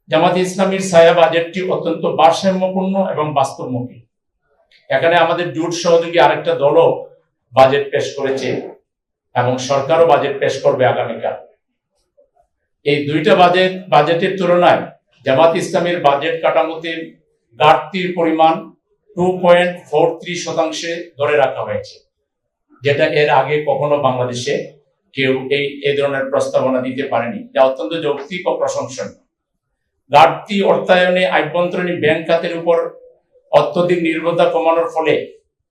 জামাতে ইসলামীর ছায়া বাজেটটি অত্যন্ত ভারসাম্যপূর্ণ এবং বাস্তবমুখী। এখানে আমাদের জোট সহযোগী আরেকটা দলও বাজেট পেশ করেছে এবং সরকারও বাজেট পেশ করবে আগামীকাল। এই দুইটা বাজেটের তুলনায় জামাত ইসলামের বাজেট কাঠামোতে ঘাটতির পরিমাণ 2.43% ধরে রাখা হয়েছে, যেটা এর আগে কখনো বাংলাদেশে কেউ এই ধরনের প্রস্তাবনা দিতে পারেনি, যা অত্যন্ত যৌক্তিক ও প্রশংসনীয়। ঘাটতি অর্থায়নে আভ্যন্তরীণ ব্যাংক খাতের উপর অত্যধিক নির্ভরতা কমানোর ফলে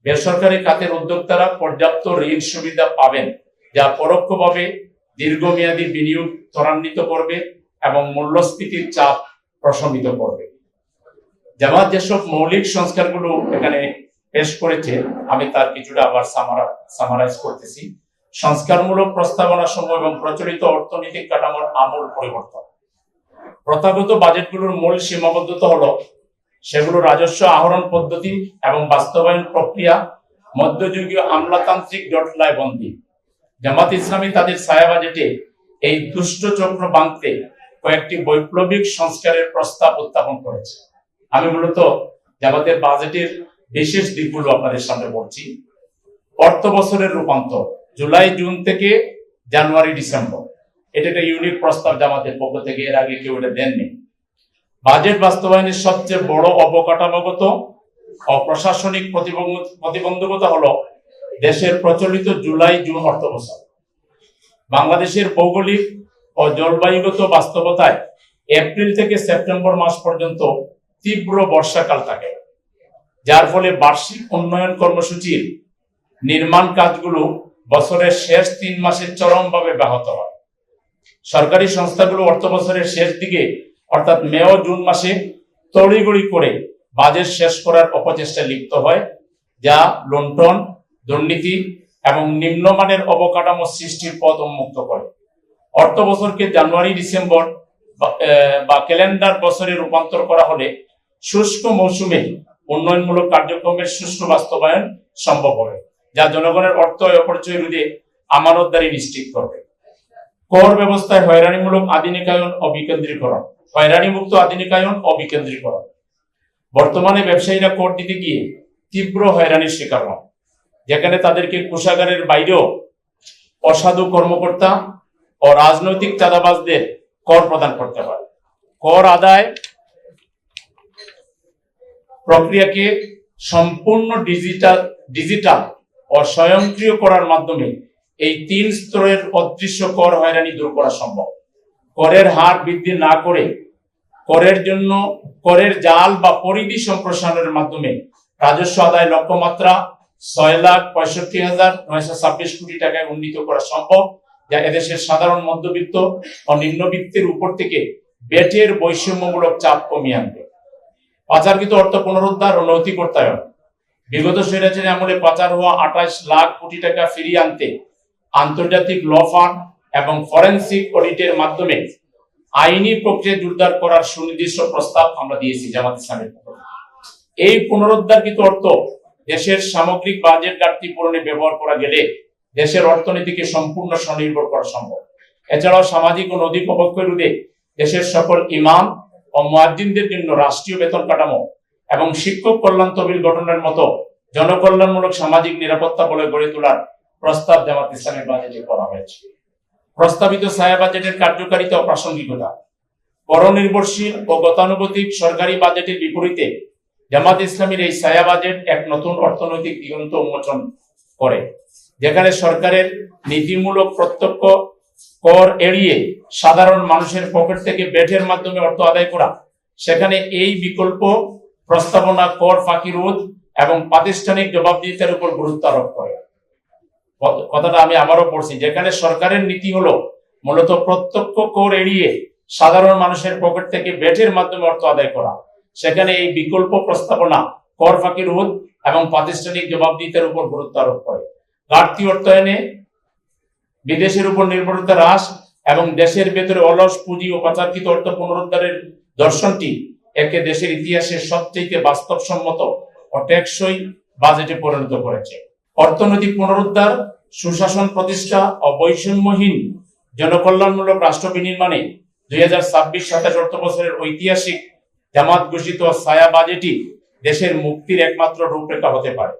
বেসরকারি খাতের উদ্যোক্তারা পর্যাপ্ত ঋণ সুবিধা পাবেন, যা পরোক্ষভাবে দীর্ঘমেয়াদী বিনিয়োগ ত্বরান্বিত করবে এবং মূল্যস্ফীতির চাপ প্রশমিত করবে। জামাত যেসব মৌলিক সংস্কারগুলো এখানে পেশ করেছে, আমি তার কিছুটা আবার সামারাইজ করতেছি। সংস্কারমূলক প্রস্তাবনা সমূহ এবং প্রচলিত অর্থনৈতিক কাঠামোর আমূল পরিবর্তন। প্রথাগত বাজেটগুলোর মূল সীমাবদ্ধতা হলো সেগুলো রাজস্ব আহরণ পদ্ধতি এবং বাস্তবায়ন প্রক্রিয়া মধ্যযুগীয় আমলাতান্ত্রিক জটলায় বন্দী। জামাত ইসলামী তাদের ছায়া বাজেটে এই দুষ্ট চক্র ভাঙতে কয়েকটি বৈপ্লবিক সংস্কারের প্রস্তাব উত্থাপন করেছে। আমি মূলত জামাতের বাজেটের বিশেষ দিকগুলো আপনাদের সামনে বলছি। অর্থ বছরের রূপান্তর জুলাই জুন থেকে জানুয়ারি ডিসেম্বর, এটা একটা ইউনিক প্রস্তাব জামাতের পক্ষ থেকে, এর আগে কেউ এটা দেননি। বাজেট বাস্তবায়নের সবচেয়ে বড় অবকাঠামোগত ও প্রশাসনিক প্রতিবন্ধকতা হলো দেশের প্রচলিত জুলাই জুন অর্থ বছর। বাংলাদেশের ভৌগোলিক ও জলবায়ুগত বাস্তবতায় এপ্রিল থেকে সেপ্টেম্বর মাস পর্যন্ত তীব্র বর্ষাকাল থাকে, যার ফলে বার্ষিক উন্নয়ন কর্মসূচির নির্মাণ কাজগুলো বছরের শেষ 3 মাসে চরমভাবে ব্যাহত হয়। সরকারি সংস্থাগুলো অর্থ বছরের শেষ দিকে অর্থাৎ মে ও জুন মাসে তড়িঘড়ি করে বাজেট শেষ করার অপচেষ্টায় লিপ্ত হয়, যা লুণ্ঠন, দুর্নীতি এবং নিম্নমানের অবকাঠামো সৃষ্টির পথ উন্মুক্ত করে। অর্থ বছরকে জানুয়ারি ডিসেম্বর বা ক্যালেন্ডার বছরে রূপান্তর করা হলে শুষ্ক মৌসুমে উন্নয়নমূলক কার্যক্রমের সুষ্ঠু বাস্তবায়ন সম্ভব হবে, যা জনগণের অর্থ অপচয় রোধে আমানতদারি নিশ্চিত করবে। কর ব্যবস্থায় হয়রানিমূলক আধুনিকায়ন ও বিকেন্দ্রীকরণ, হয়রানিমুক্ত আধুনিকায়ন ও বিকেন্দ্রীকরণ। বর্তমানে ব্যবসায়ীরা কর দিতে গিয়ে তীব্র হয়রানির শিকার হন, যেখানে তাদেরকে কোষাগারের বাইরেও অসাধু কর্মকর্তা ও রাজনৈতিক চাঁদাবাজদের কর প্রদান করতে হয়। কর আদায় প্রক্রিয়াকে সম্পূর্ণ ডিজিটাল ও স্বয়ংক্রিয় করার মাধ্যমে এই 3 স্তরের অদৃশ্য কর হয়রানি দূর করা সম্ভব। করের হার বৃদ্ধি না করে করের জন্য করের জাল বা পরিধি সম্প্রসারণের মাধ্যমে রাজস্ব আদায় লক্ষ্যমাত্রা 6,65,926 কোটি টাকায় উন্নীত করা সম্ভব, যা এদেশের সাধারণ মধ্যবিত্ত ও নিম্নবিত্তের উপর থেকে ব্যাটের বৈষম্যমূলক চাপ কমিয়ে আনবে। পাচারকৃত অর্থ পুনরুদ্ধার ও নৈতিক অর্থায়ন। বিগত স্বৈরাচারী আমলে পাচার হওয়া 28 লাখ কোটি টাকা ফিরিয়ে আনতে আন্তর্জাতিক ল ফার্ম এবং ফরেনসিক অডিটের মাধ্যমে আইনি প্রক্রিয়া জোরদার করার সুনির্দিষ্ট প্রস্তাব আমরা দিয়েছি জামাত ইসলামের পক্ষ থেকে। এই পুনরুদ্ধারকৃত অর্থ দেশের সামগ্রিক বাজেট ঘাটতি পূরণে ব্যবহার করা গেলে দেশের অর্থনীতিকে সম্পূর্ণ স্বনির্ভর করা সম্ভব। এছাড়াও সামাজিক ও নৈতিক অবক্ষয় রোধে দেশের সকল ইমাম ও মুয়াজ্জিনদের জন্য রাষ্ট্রীয় বেতন কাঠামো এবং শিক্ষক কল্যাণ তহবিল গঠনের মতো জনকল্যাণমূলক সামাজিক নিরাপত্তা বলে গড়ে তোলার প্রস্তাব জামাত ইসলামের বাজেটে করা হয়েছে। প্রস্তাবিত ছায়া বাজেটের কার্যকারিতা ও প্রাসঙ্গিকতা। পরনির্ভরশীল ও গতানুগতিক সরকারি বাজেটের বিপরীতে জামাত ইসলামীর এই ছায়া বাজেট এক নতুন অর্থনৈতিক দিগন্ত উন্মোচন করে, যেখানে সরকারের নীতিমূলক প্রত্যক্ষ কর এড়িয়ে সাধারণ মানুষের পকেট থেকে ব্যাটের মাধ্যমে অর্থ আদায় করা, সেখানে এই বিকল্প প্রস্তাবনা কর ফাঁকি রোধ এবং প্রাতিষ্ঠানিক জবাবদিহিতার উপর গুরুত্ব আরোপ করে। কথাটা আমি আবারও পড়ছি, যেখানে সরকারের নীতি হলো মূলত প্রত্যক্ষ কর এড়িয়ে সাধারণ মানুষের পকেট থেকে ব্যাটের মাধ্যমে অর্থ আদায় করা, সেখানে এই বিকল্প প্রস্তাবনা কর ফাঁকি রোধ এবং প্রাতিষ্ঠানিক জবাবদিহিতার উপর গুরুত্ব আরোপ করে। ঘাটতি অর্থায়নে বিদেশের উপর নির্ভরতা হ্রাস এবং দেশের ভেতরে অলস পুঁজি ও পাচারকৃত অর্থ পুনরুদ্ধারের দর্শনটি একে দেশের ইতিহাসের সবচেয়ে বাস্তবসম্মত ও টেকসই বাজেটে পরিণত করেছে। অর্থনৈতিক পুনরুদ্ধার, সুশাসন প্রতিষ্ঠা ও বৈষম্যহীন জনকল্যাণমূলক রাষ্ট্র বিনির্মাণে 2026-27 অর্থ বছরের ঐতিহাসিক জামাত ঘোষিত ছায়া বাজেটই দেশের মুক্তির একমাত্র রূপরেখা হতে পারে।